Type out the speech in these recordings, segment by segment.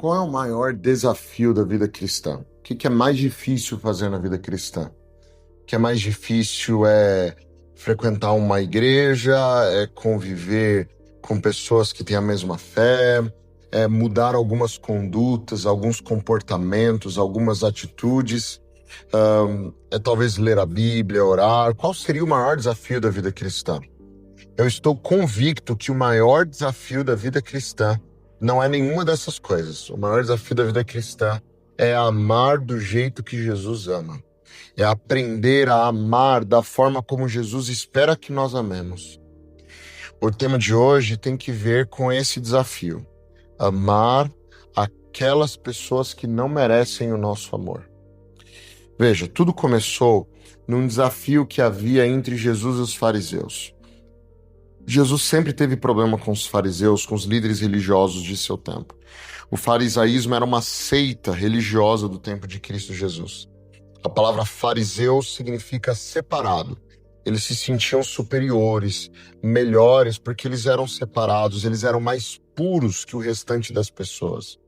Qual é o maior desafio da vida cristã? O que é mais difícil fazer na vida cristã? O que é mais difícil é frequentar uma igreja, é conviver com pessoas que têm a mesma fé, é mudar algumas condutas, alguns comportamentos, algumas atitudes, é talvez ler a Bíblia, orar. Qual seria o maior desafio da vida cristã? Eu estou convicto que o maior desafio da vida cristã não é nenhuma dessas coisas. O maior desafio da vida cristã é amar do jeito que Jesus ama. É aprender a amar da forma como Jesus espera que nós amemos. O tema de hoje tem que ver com esse desafio. Amar aquelas pessoas que não merecem o nosso amor. Veja, tudo começou num desafio que havia entre Jesus e os fariseus. Jesus sempre teve problema com os fariseus, com os líderes religiosos de seu tempo. O farisaísmo era uma seita religiosa do tempo de Cristo Jesus. A palavra fariseu significa separado. Eles se sentiam superiores, melhores, porque eles eram separados, eles eram mais puros que o restante das pessoas.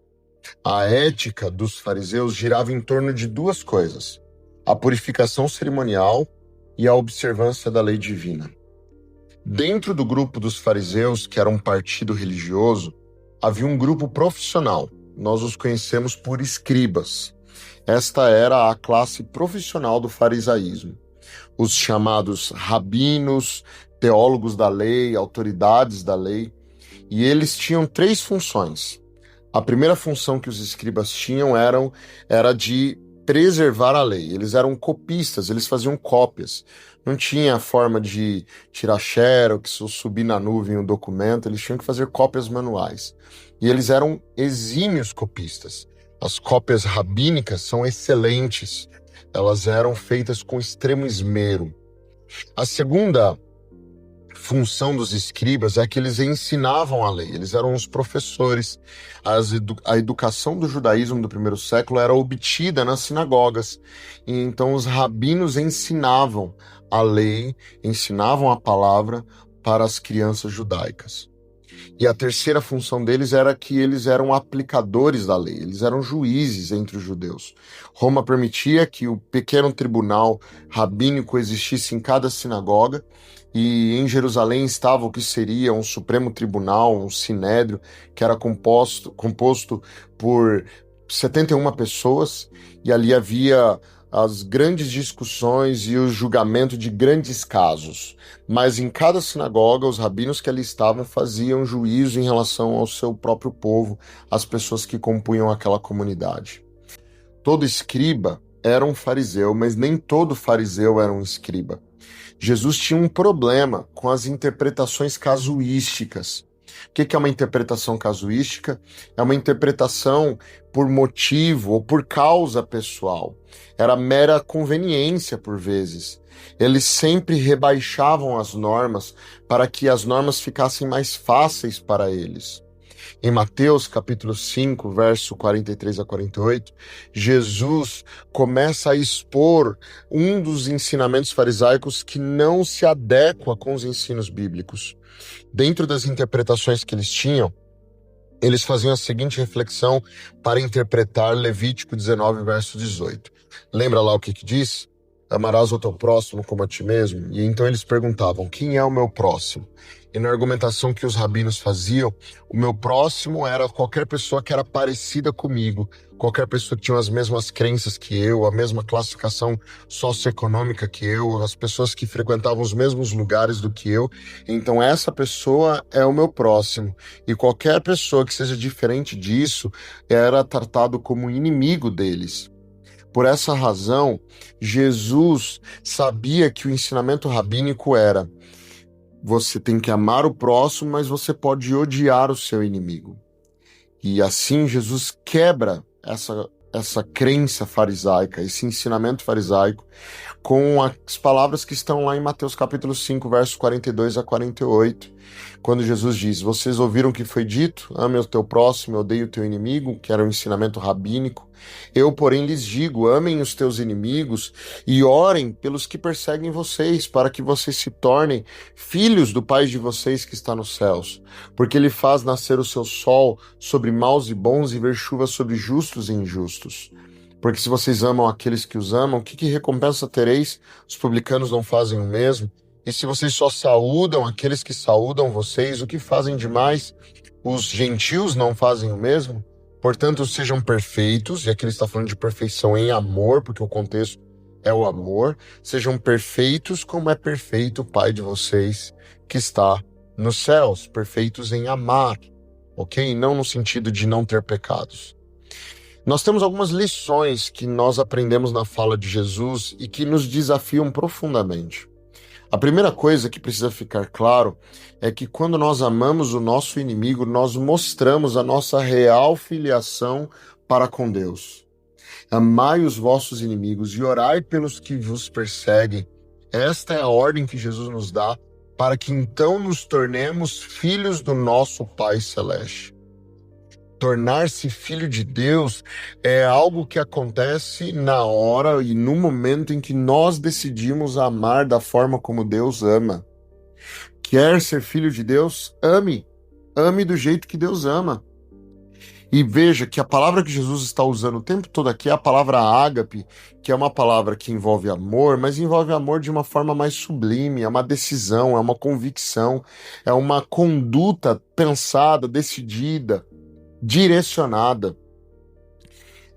A ética dos fariseus girava em torno de duas coisas: a purificação cerimonial e a observância da lei divina. Dentro do grupo dos fariseus, que era um partido religioso, havia um grupo profissional. Nós os conhecemos por escribas. Esta era a classe profissional do farisaísmo. Os chamados rabinos, teólogos da lei, autoridades da lei. E eles tinham três funções. A primeira função que os escribas tinham era de preservar a lei. Eles eram copistas, eles faziam cópias. Não tinha forma de tirar xerox ou subir na nuvem o documento, eles tinham que fazer cópias manuais. E eles eram exímios copistas. As cópias rabínicas são excelentes, elas eram feitas com extremo esmero. A segunda função dos escribas é que eles ensinavam a lei, eles eram os professores. A educação do judaísmo do primeiro século era obtida nas sinagogas, e então os rabinos ensinavam a lei, ensinavam a palavra para as crianças judaicas. E a terceira função deles era que eles eram aplicadores da lei, eles eram juízes entre os judeus. Roma permitia que o pequeno tribunal rabínico existisse em cada sinagoga, e em Jerusalém estava o que seria um Supremo Tribunal, um Sinédrio, que era composto por 71 pessoas, e ali havia as grandes discussões e o julgamento de grandes casos. Mas em cada sinagoga, os rabinos que ali estavam faziam juízo em relação ao seu próprio povo, as pessoas que compunham aquela comunidade. Todo escriba era um fariseu, mas nem todo fariseu era um escriba. Jesus tinha um problema com as interpretações casuísticas. O que é uma interpretação casuística? É uma interpretação por motivo ou por causa pessoal. Era mera conveniência por vezes. Eles sempre rebaixavam as normas para que as normas ficassem mais fáceis para eles. Em Mateus capítulo 5, verso 43 a 48, Jesus começa a expor um dos ensinamentos farisaicos que não se adequa com os ensinos bíblicos. Dentro das interpretações que eles tinham, eles faziam a seguinte reflexão para interpretar Levítico 19, verso 18. Lembra lá o que diz? Amarás o teu próximo como a ti mesmo. E então eles perguntavam: quem é o meu próximo? E na argumentação que os rabinos faziam, o meu próximo era qualquer pessoa que era parecida comigo, qualquer pessoa que tinha as mesmas crenças que eu, a mesma classificação socioeconômica que eu, as pessoas que frequentavam os mesmos lugares do que eu. Então essa pessoa é o meu próximo. E qualquer pessoa que seja diferente disso era tratado como inimigo deles. Por essa razão, Jesus sabia que o ensinamento rabínico era: você tem que amar o próximo, mas você pode odiar o seu inimigo. E assim Jesus quebra essa crença farisaica, esse ensinamento farisaico, com as palavras que estão lá em Mateus capítulo 5, versos 42 a 48. Quando Jesus diz, vocês ouviram o que foi dito, ame o teu próximo, odeie o teu inimigo, que era um ensinamento rabínico. Eu, porém, lhes digo, amem os teus inimigos e orem pelos que perseguem vocês, para que vocês se tornem filhos do Pai de vocês que está nos céus. Porque ele faz nascer o seu sol sobre maus e bons e ver chuva sobre justos e injustos. Porque se vocês amam aqueles que os amam, que recompensa tereis? Os publicanos não fazem o mesmo? E se vocês só saúdam aqueles que saúdam vocês, o que fazem demais? Os gentios não fazem o mesmo? Portanto, sejam perfeitos, e aqui ele está falando de perfeição em amor, porque o contexto é o amor. Sejam perfeitos como é perfeito o Pai de vocês que está nos céus, perfeitos em amar, ok? Não no sentido de não ter pecados. Nós temos algumas lições que nós aprendemos na fala de Jesus e que nos desafiam profundamente. A primeira coisa que precisa ficar claro é que quando nós amamos o nosso inimigo, nós mostramos a nossa real filiação para com Deus. Amai os vossos inimigos e orai pelos que vos perseguem. Esta é a ordem que Jesus nos dá para que então nos tornemos filhos do nosso Pai Celeste. Tornar-se filho de Deus é algo que acontece na hora e no momento em que nós decidimos amar da forma como Deus ama. Quer ser filho de Deus? Ame. Ame do jeito que Deus ama. E veja que a palavra que Jesus está usando o tempo todo aqui é a palavra ágape, que é uma palavra que envolve amor, mas envolve amor de uma forma mais sublime, é uma decisão, é uma convicção, é uma conduta pensada, decidida, direcionada.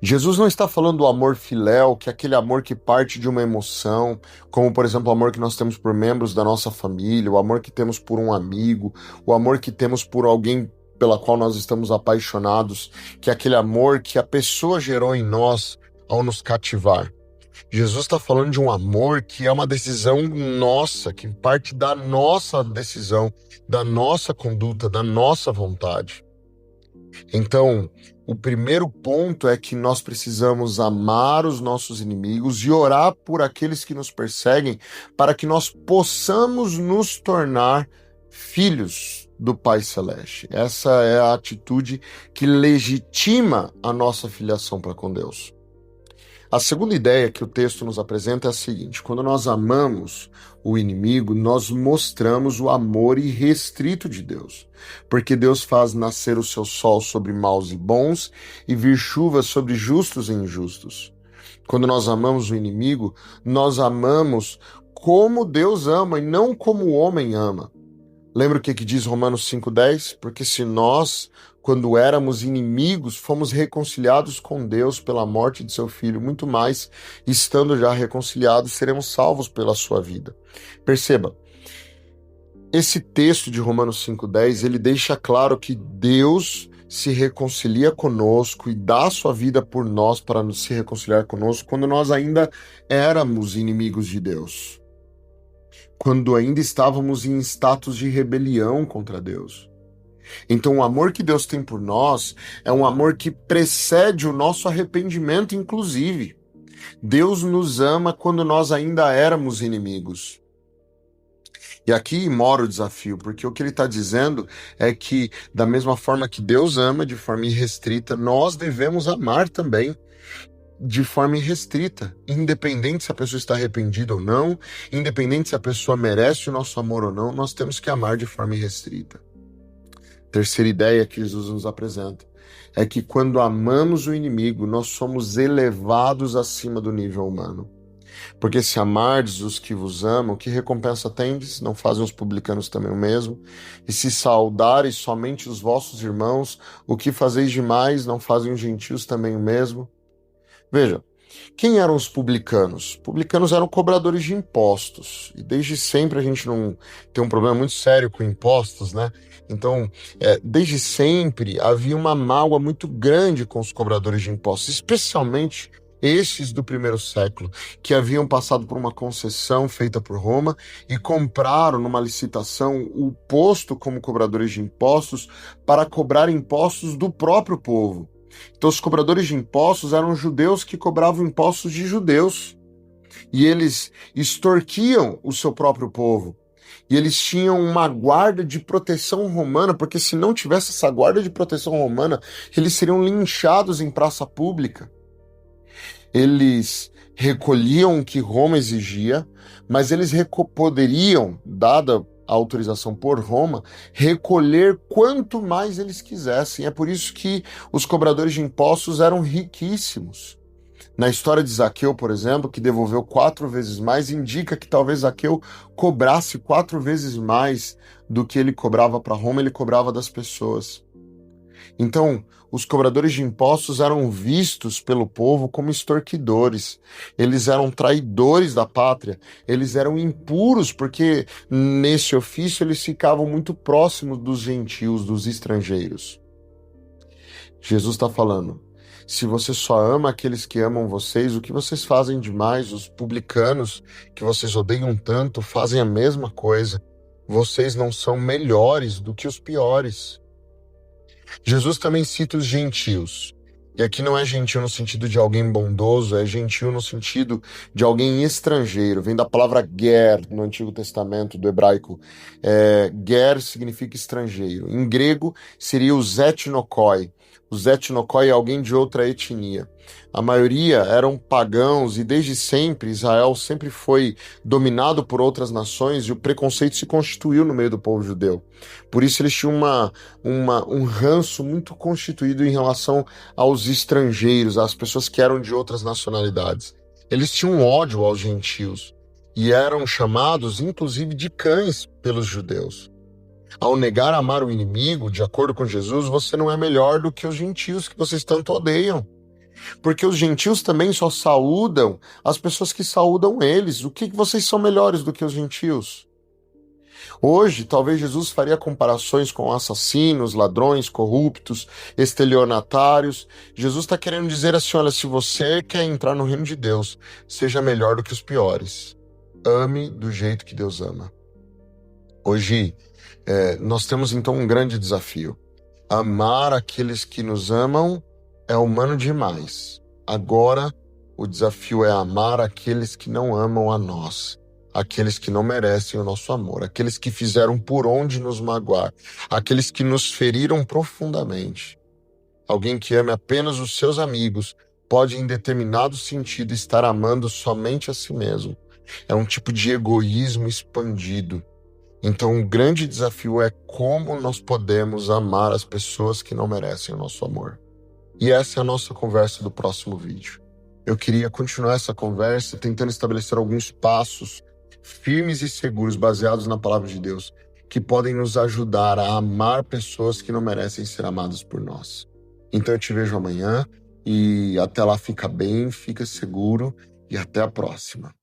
Jesus não está falando do amor filéu, que é aquele amor que parte de uma emoção, como por exemplo o amor que nós temos por membros da nossa família, o amor que temos por um amigo, o amor que temos por alguém pela qual nós estamos apaixonados, que é aquele amor que a pessoa gerou em nós ao nos cativar. Jesus está falando de um amor que é uma decisão nossa, que parte da nossa decisão, da nossa conduta, da nossa vontade. Então, o primeiro ponto é que nós precisamos amar os nossos inimigos e orar por aqueles que nos perseguem para que nós possamos nos tornar filhos do Pai Celeste. Essa é a atitude que legitima a nossa filiação para com Deus. A segunda ideia que o texto nos apresenta é a seguinte: quando nós amamos o inimigo, nós mostramos o amor irrestrito de Deus, porque Deus faz nascer o seu sol sobre maus e bons e vir chuva sobre justos e injustos. Quando nós amamos o inimigo, nós amamos como Deus ama e não como o homem ama. Lembra o que diz Romanos 5,10? Porque se nós, quando éramos inimigos, fomos reconciliados com Deus pela morte de seu Filho, muito mais, estando já reconciliados, seremos salvos pela sua vida. Perceba, esse texto de Romanos 5,10, ele deixa claro que Deus se reconcilia conosco e dá a sua vida por nós para se reconciliar conosco quando nós ainda éramos inimigos de Deus. Quando ainda estávamos em status de rebelião contra Deus. Então o amor que Deus tem por nós é um amor que precede o nosso arrependimento, inclusive. Deus nos ama quando nós ainda éramos inimigos. E aqui mora o desafio, porque o que ele está dizendo é que, da mesma forma que Deus ama de forma irrestrita, nós devemos amar também de forma irrestrita, independente se a pessoa está arrependida ou não, independente se a pessoa merece o nosso amor ou não, nós temos que amar de forma irrestrita. Terceira ideia que Jesus nos apresenta é que quando amamos o inimigo, nós somos elevados acima do nível humano. Porque se amardes os que vos amam, que recompensa tendes? Não fazem os publicanos também o mesmo? E se saudares somente os vossos irmãos, o que fazeis demais? Não fazem os gentios também o mesmo? Veja, quem eram os publicanos? Publicanos eram cobradores de impostos. E desde sempre a gente não tem um problema muito sério com impostos, né? Então, desde sempre havia uma mágoa muito grande com os cobradores de impostos, especialmente estes do primeiro século, que haviam passado por uma concessão feita por Roma e compraram numa licitação o posto como cobradores de impostos para cobrar impostos do próprio povo. Então os cobradores de impostos eram judeus que cobravam impostos de judeus. E eles extorquiam o seu próprio povo. e eles tinham uma guarda de proteção romana, porque se não tivesse essa guarda de proteção romana, eles seriam linchados em praça pública. Eles recolhiam o que Roma exigia, mas eles poderiam, dada a autorização por Roma, recolher quanto mais eles quisessem. É por isso que os cobradores de impostos eram riquíssimos. Na história de Zaqueu, por exemplo, que devolveu 4 vezes mais, indica que talvez Zaqueu cobrasse 4 vezes mais do que ele cobrava para Roma, ele cobrava das pessoas. Então, os cobradores de impostos eram vistos pelo povo como extorquidores. Eles eram traidores da pátria. Eles eram impuros porque nesse ofício eles ficavam muito próximos dos gentios, dos estrangeiros. Jesus está falando: se você só ama aqueles que amam vocês, o que vocês fazem demais? Os publicanos que vocês odeiam tanto fazem a mesma coisa. Vocês não são melhores do que os piores. Jesus também cita os gentios. E aqui não é gentil no sentido de alguém bondoso, é gentil no sentido de alguém estrangeiro. Vem da palavra ger no Antigo Testamento, do hebraico. Ger significa estrangeiro. Em grego seria os etnokoi. Os etnokoi é alguém de outra etnia. A maioria eram pagãos e desde sempre Israel sempre foi dominado por outras nações e o preconceito se constituiu no meio do povo judeu. Por isso eles tinham um ranço muito constituído em relação aos estrangeiros, às pessoas que eram de outras nacionalidades. Eles tinham ódio aos gentios e eram chamados, inclusive, de cães pelos judeus. Ao negar amar o inimigo, de acordo com Jesus, você não é melhor do que os gentios que vocês tanto odeiam. Porque os gentios também só saúdam as pessoas que saúdam eles. O que vocês são melhores do que os gentios? Hoje, talvez Jesus faria comparações com assassinos, ladrões, corruptos, estelionatários. Jesus está querendo dizer assim: olha, se você quer entrar no reino de Deus, seja melhor do que os piores. Ame do jeito que Deus ama. Hoje, nós temos então um grande desafio. Amar aqueles que nos amam é humano demais. Agora, o desafio é amar aqueles que não amam a nós. Aqueles que não merecem o nosso amor, aqueles que fizeram por onde nos magoar, aqueles que nos feriram profundamente. Alguém que ame apenas os seus amigos pode, em determinado sentido, estar amando somente a si mesmo. É um tipo de egoísmo expandido. Então, o grande desafio é como nós podemos amar as pessoas que não merecem o nosso amor. E essa é a nossa conversa do próximo vídeo. Eu queria continuar essa conversa tentando estabelecer alguns passos firmes e seguros, baseados na palavra de Deus, que podem nos ajudar a amar pessoas que não merecem ser amadas por nós. Então eu te vejo amanhã e até lá fica bem, fica seguro e até a próxima.